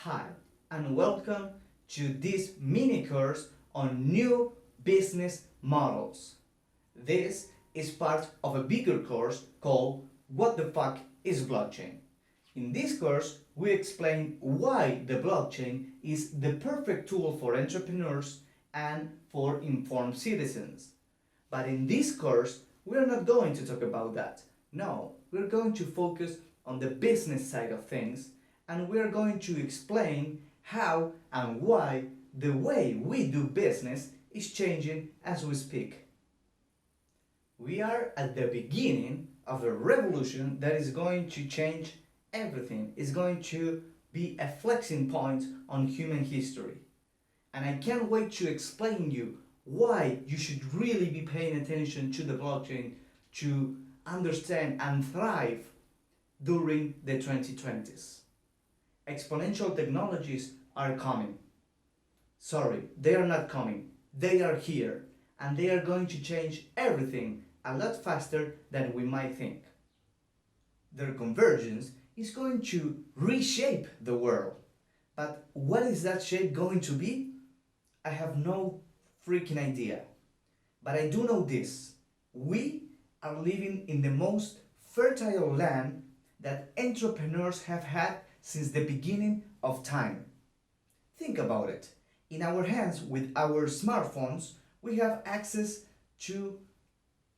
Hi, and welcome to this mini course on new business models. This is part of a bigger course called What the Fuck is Blockchain? In this course, we explain why the blockchain is the perfect tool for entrepreneurs and for informed citizens. But in this course, we're not going to talk about that. No, we're going to focus on the business side of things, and we're going to explain how and why the way we do business is changing as we speak. We are at the beginning of a revolution that is going to change everything. It's going to be a flexing point on human history. And I can't wait to explain you why you should really be paying attention to the blockchain to understand and thrive during the 2020s. Exponential technologies are coming. Sorry, they are not coming. They are here, and they are going to change everything a lot faster than we might think. Their convergence is going to reshape the world. But what is that shape going to be? I have no freaking idea. But I do know this. We are living in the most fertile land that entrepreneurs have had since the beginning of time. Think about it. In our hands, with our smartphones, we have access to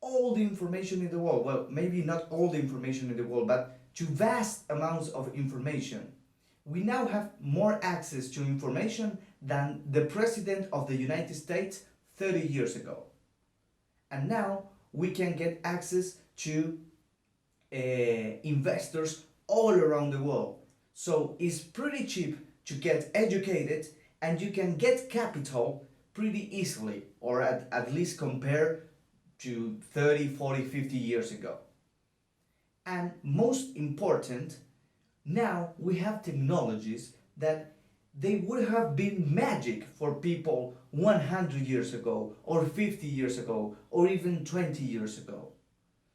all the information in the world. Well, maybe not all the information in the world, but to vast amounts of information. We now have more access to information than the President of the United States 30 years ago. And now we can get access to investors all around the world. So it's pretty cheap to get educated, and you can get capital pretty easily, or at least compared to 30, 40, 50 years ago. And most important, now we have technologies that they would have been magic for people 100 years ago, or 50 years ago, or even 20 years ago.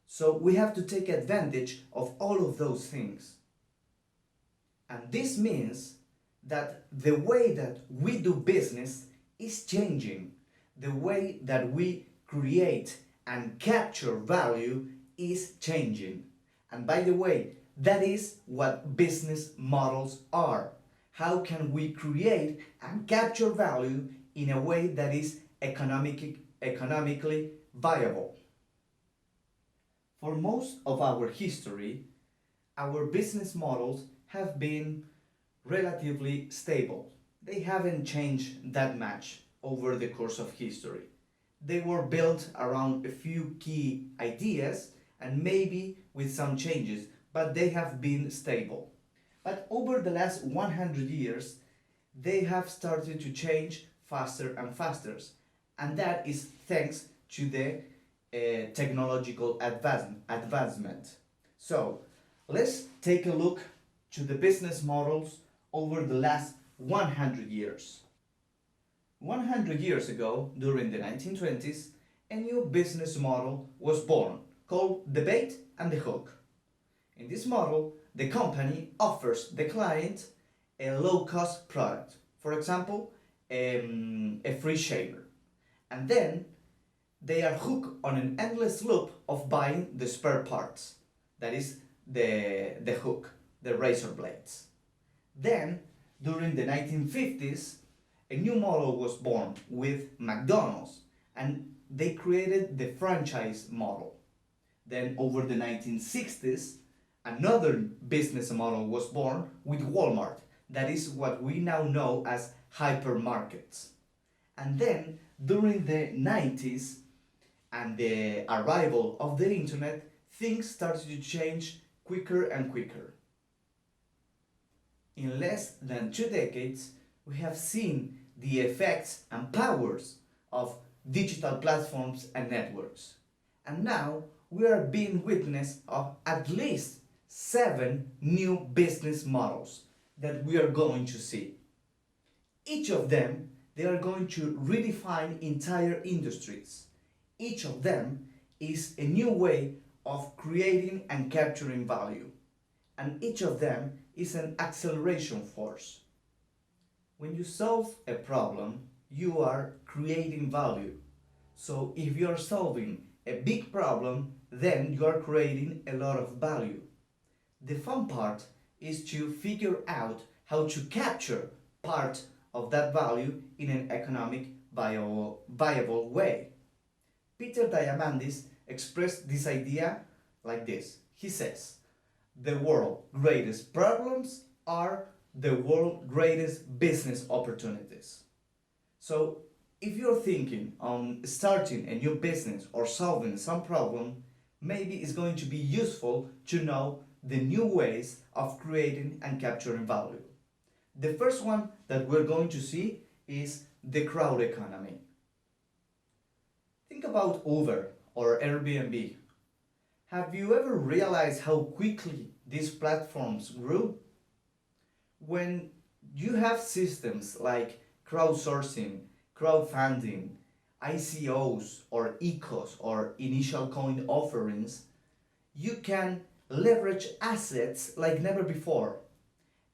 So we have to take advantage of all of those things. And this means that the way that we do business is changing. The way that we create and capture value is changing. And by the way, that is what business models are. How can we create and capture value in a way that is economically viable? For most of our history, our business models have been relatively stable. They haven't changed that much over the course of history. They were built around a few key ideas and maybe with some changes, but they have been stable. But over the last 100 years, they have started to change faster and faster. And that is thanks to the technological advancement. So let's take a look to the business models over the last 100 years. 100 years ago, during the 1920s, a new business model was born called the bait and the hook. In this model, the company offers the client a low-cost product, for example, a free shaver, and then they are hooked on an endless loop of buying the spare parts, that is the hook, the razor blades. Then, during the 1950s, a new model was born with McDonald's, and they created the franchise model. Then, over the 1960s, another business model was born with Walmart, that is what we now know as hypermarkets. And then, during the 90s and the arrival of the internet, things started to change quicker and quicker. In less than 2 decades, we have seen the effects and powers of digital platforms and networks. And now we are being witness of at least 7 new business models that we are going to see. Each of them, they are going to redefine entire industries. Each of them is a new way of creating and capturing value. And each of them is an acceleration force. When you solve a problem, you are creating value. So if you are solving a big problem, then you are creating a lot of value. The fun part is to figure out how to capture part of that value in an economic viable way. Peter Diamandis expressed this idea like this. He says, the world's greatest problems are the world's greatest business opportunities. So, if you're thinking on starting a new business or solving some problem, maybe it's going to be useful to know the new ways of creating and capturing value. The first one that we're going to see is the crowd economy. Think about Uber or Airbnb. Have you ever realized how quickly these platforms grew? When you have systems like crowdsourcing, crowdfunding, ICOs or ICOs or initial coin offerings, you can leverage assets like never before.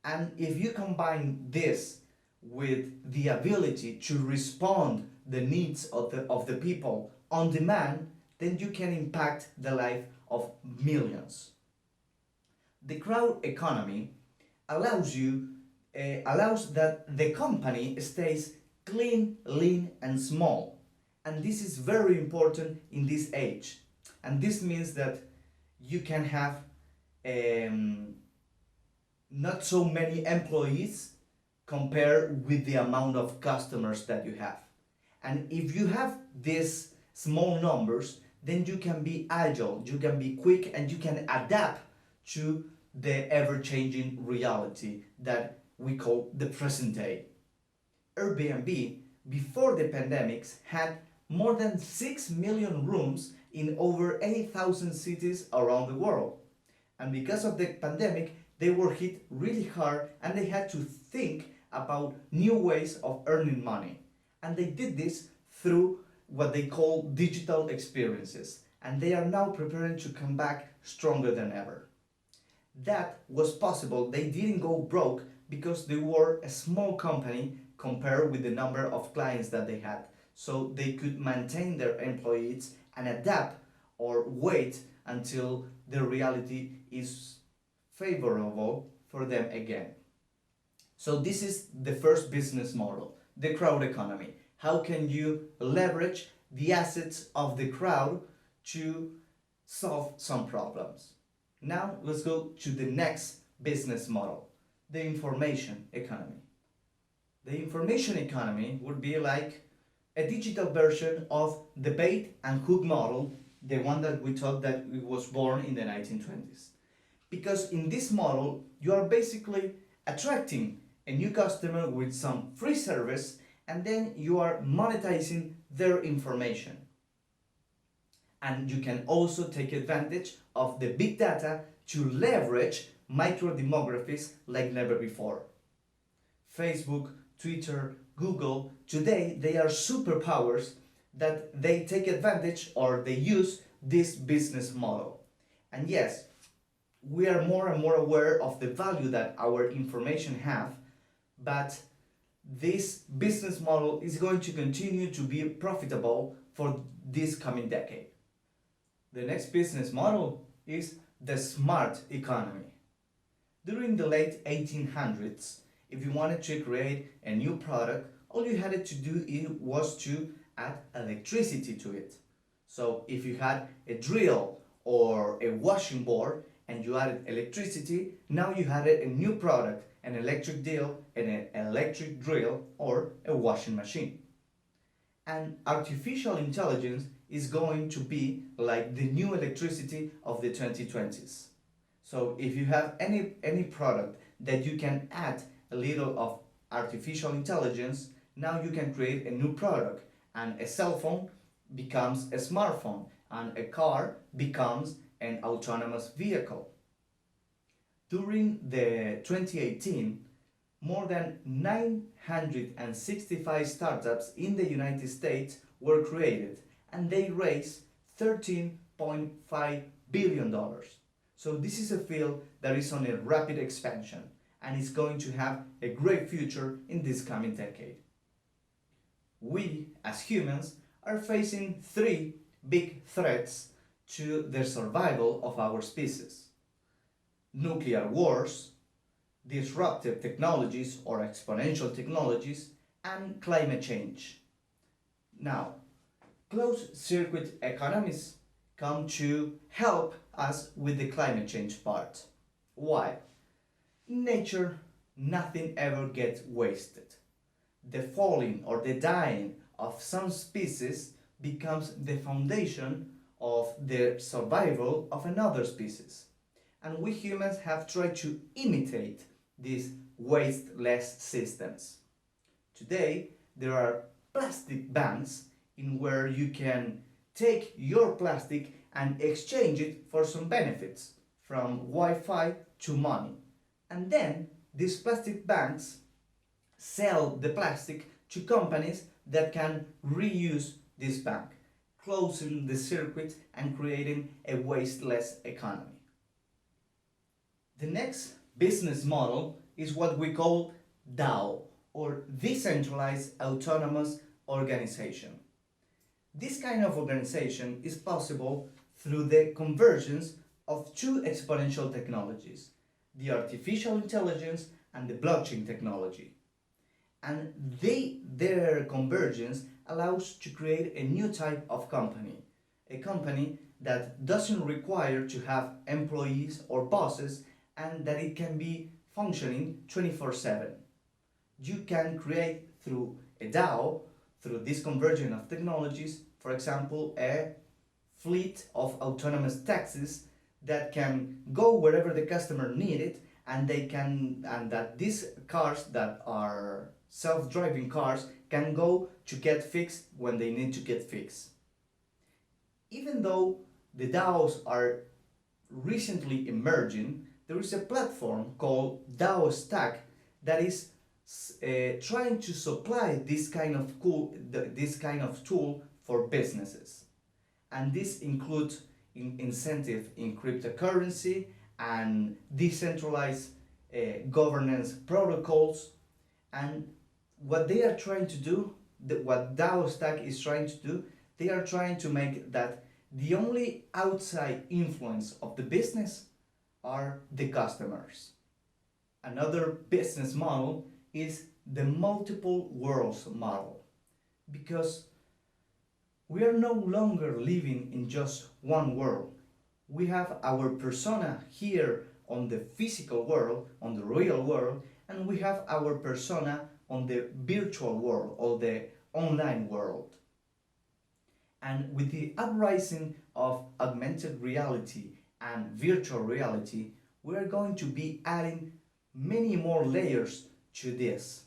And if you combine this with the ability to respond the needs of the people on demand, then you can impact the life of millions. The crowd economy allows that the company stays clean, lean, and small. And this is very important in this age. And this means that you can have not so many employees compared with the amount of customers that you have. And if you have these small numbers, then you can be agile, you can be quick, and you can adapt to the ever-changing reality that we call the present day. Airbnb, before the pandemics, had more than 6 million rooms in over 8,000 cities around the world. And because of the pandemic, they were hit really hard and they had to think about new ways of earning money. And they did this through what they call digital experiences. And they are now preparing to come back stronger than ever. That was possible. They didn't go broke because they were a small company compared with the number of clients that they had. So they could maintain their employees and adapt or wait until the reality is favorable for them again. So this is the first business model, the crowd economy. How can you leverage the assets of the crowd to solve some problems? Now let's go to the next business model, the information economy. The information economy would be like a digital version of the bait and hook model, the one that we thought that it was born in the 1920s. Because in this model, you are basically attracting a new customer with some free service and then you are monetizing their information. And you can also take advantage of the big data to leverage micro demographics like never before. Facebook, Twitter, Google, today they are superpowers that they take advantage or they use this business model. And yes, we are more and more aware of the value that our information have, but this business model is going to continue to be profitable for this coming decade. The next business model is the smart economy. During the late 1800s, if you wanted to create a new product, all you had to do was to add electricity to it. So if you had a drill or a washing board and you added electricity, now you had a new product, an electric drill, an electric drill, or a washing machine. And artificial intelligence is going to be like the new electricity of the 2020s. So if you have any product that you can add a little of artificial intelligence, now you can create a new product, and a cell phone becomes a smartphone and a car becomes an autonomous vehicle. During the 2018, more than 965 startups in the United States were created and they raised $13.5 billion. So this is a field that is on a rapid expansion and is going to have a great future in this coming decade. We, as humans, are facing three big threats to the survival of our species: nuclear wars, disruptive technologies or exponential technologies, and climate change. Now, closed circuit economies come to help us with the climate change part. Why? In nature, nothing ever gets wasted. The falling or the dying of some species becomes the foundation of the survival of another species. And we humans have tried to imitate these wasteless systems. Today, there are plastic banks in where you can take your plastic and exchange it for some benefits, from Wi-Fi to money. And then these plastic banks sell the plastic to companies that can reuse this bank, closing the circuit and creating a wasteless economy. The next business model is what we call DAO, or Decentralized Autonomous Organization. This kind of organization is possible through the convergence of two exponential technologies: the artificial intelligence and the blockchain technology. And their convergence allows to create a new type of company, a company that doesn't require to have employees or bosses, and that it can be functioning 24/7. You can create through a DAO, through this convergence of technologies, for example, a fleet of autonomous taxis that can go wherever the customer need it, and that these cars that are self-driving cars can go to get fixed when they need to get fixed. Even though the DAOs are recently emerging, there is a platform called DAO Stack that is trying to supply this kind of tool for businesses. And this includes incentive in cryptocurrency and decentralized governance protocols. And what they are trying to do, what DAO Stack is trying to do, they are trying to make that the only outside influence of the business are the customers. Another business model is the multiple worlds model, because we are no longer living in just one world. We have our persona here on the physical world, on the real world, and we have our persona on the virtual world or the online world. And with the uprising of augmented reality and virtual reality, we are going to be adding many more layers to this.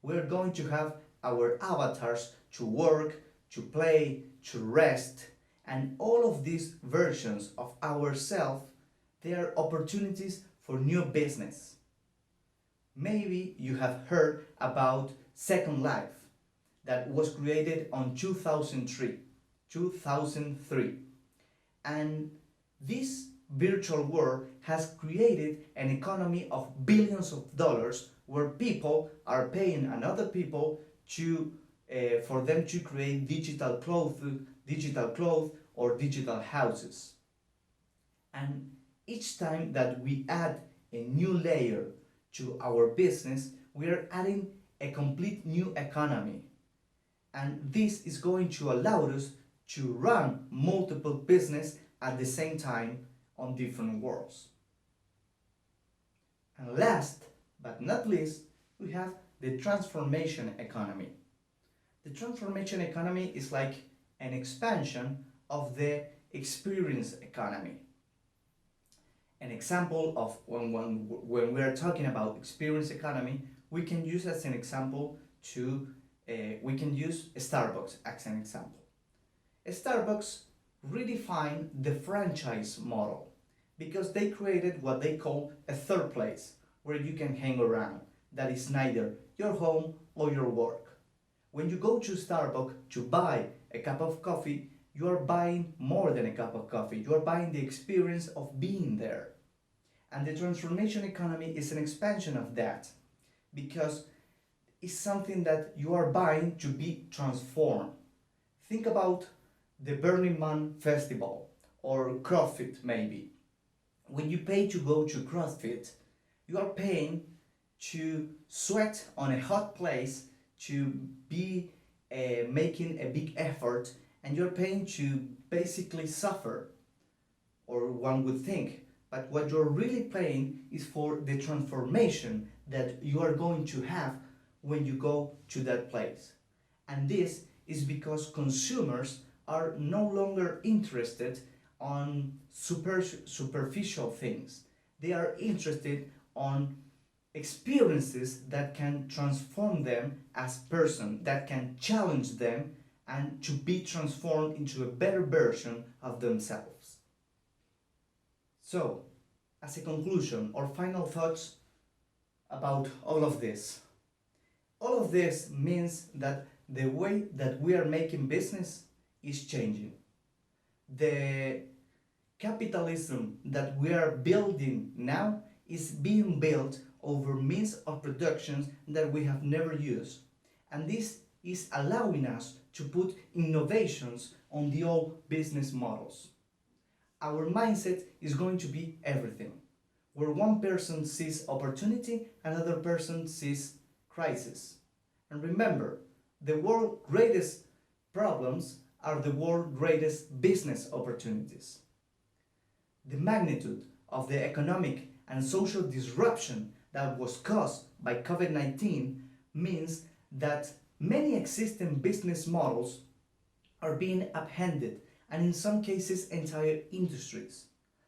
We're going to have our avatars to work, to play, to rest, and all of these versions of ourselves, they are opportunities for new business. Maybe you have heard about Second Life that was created on 2003. And this virtual world has created an economy of billions of dollars where people are paying another people to for them to create digital clothes or digital houses. And each time that we add a new layer to our business, we are adding a complete new economy. And this is going to allow us to run multiple business at the same time on different worlds. And last but not least, we have the transformation economy. The transformation economy is like an expansion of the experience economy. An example of when we are talking about experience economy, we can use as an example we can use Starbucks as an example. Starbucks redefined the franchise model because they created what they call a third place where you can hang around, that is neither your home or your work. When you go to Starbucks to buy a cup of coffee, you are buying more than a cup of coffee. You are buying the experience of being there. And the transformation economy is an expansion of that because it's something that you are buying to be transformed. Think about the Burning Man festival or CrossFit maybe. When you pay to go to CrossFit, you are paying to sweat on a hot place, to be making a big effort, and you're paying to basically suffer, or one would think. But what you're really paying is for the transformation that you are going to have when you go to that place. And this is because consumers are no longer interested on superficial things. They are interested on experiences that can transform them as person, that can challenge them and to be transformed into a better version of themselves. So, as a conclusion or final thoughts about all of this. All of this means that the way that we are making business is changing. The capitalism that we are building now is being built over means of production that we have never used. And this is allowing us to put innovations on the old business models. Our mindset is going to be everything. Where one person sees opportunity, another person sees crisis. And remember, the world's greatest problems are the world's greatest business opportunities. The magnitude of the economic and social disruption that was caused by COVID-19 means that many existing business models are being upended, and in some cases entire industries.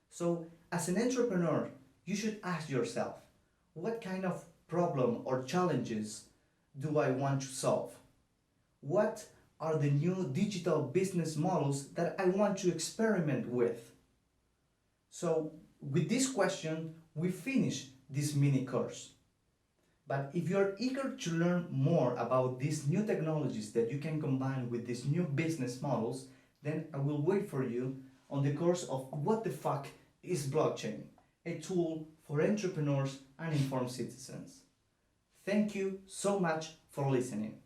So as an entrepreneur, you should ask yourself, what kind of problem or challenges do I want to solve? What are the new digital business models that I want to experiment with? So with this question, we finish this mini course. But if you're eager to learn more about these new technologies that you can combine with these new business models, then I will wait for you on the course of What the Fuck is Blockchain, a tool for entrepreneurs and informed citizens. Thank you so much for listening.